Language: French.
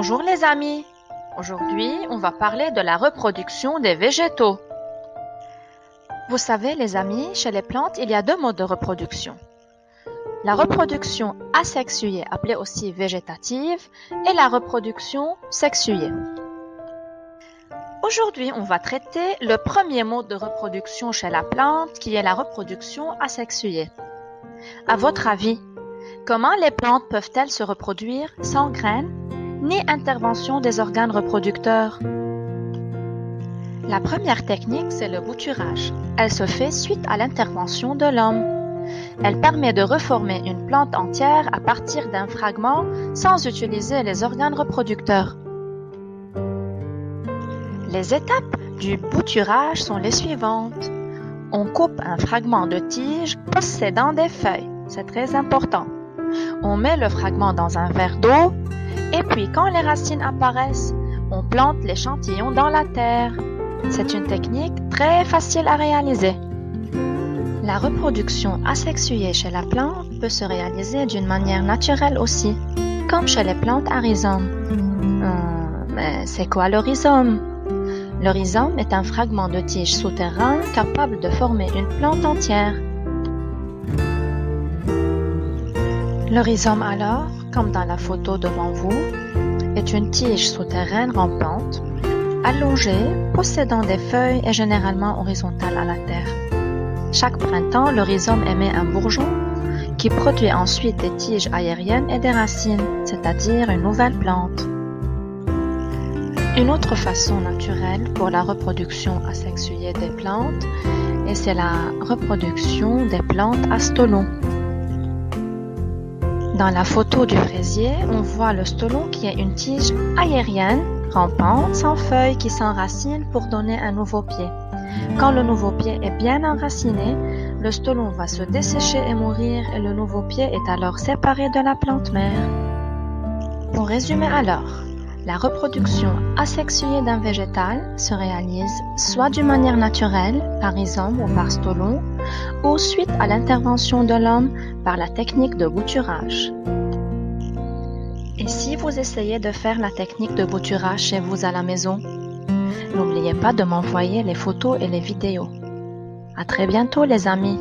Bonjour les amis. Aujourd'hui, on va parler de la reproduction des végétaux. Vous savez les amis, chez les plantes, il y a deux modes de reproduction. La reproduction asexuée, appelée aussi végétative, et la reproduction sexuée. Aujourd'hui, on va traiter le premier mode de reproduction chez la plante, qui est la reproduction asexuée. À votre avis, comment les plantes peuvent-elles se reproduire sans graines, ni intervention des organes reproducteurs? La première technique, c'est le bouturage. Elle se fait suite à l'intervention de l'homme. Elle permet de reformer une plante entière à partir d'un fragment sans utiliser les organes reproducteurs. Les étapes du bouturage sont les suivantes. On coupe un fragment de tige possédant des feuilles. C'est très important. On met le fragment dans un verre d'eau et puis quand les racines apparaissent, on plante l'échantillon dans la terre. C'est une technique très facile à réaliser. La reproduction asexuée chez la plante peut se réaliser d'une manière naturelle aussi, comme chez les plantes à rhizome. Mais c'est quoi le rhizome? Le rhizome est un fragment de tige souterrain capable de former une plante entière. Le rhizome alors, comme dans la photo devant vous, est une tige souterraine rampante, allongée, possédant des feuilles et généralement horizontales à la terre. Chaque printemps, le rhizome émet un bourgeon qui produit ensuite des tiges aériennes et des racines, c'est-à-dire une nouvelle plante. Une autre façon naturelle pour la reproduction asexuée des plantes, et c'est la reproduction des plantes à stolon. Dans la photo du fraisier, on voit le stolon qui est une tige aérienne, rampante, sans feuilles qui s'enracine pour donner un nouveau pied. Quand le nouveau pied est bien enraciné, le stolon va se dessécher et mourir et le nouveau pied est alors séparé de la plante mère. Pour résumer alors, la reproduction asexuée d'un végétal se réalise soit d'une manière naturelle, par rhizome ou par stolon, ou suite à l'intervention de l'homme par la technique de bouturage. Et si vous essayez de faire la technique de bouturage chez vous à la maison, n'oubliez pas de m'envoyer les photos et les vidéos. À très bientôt les amis!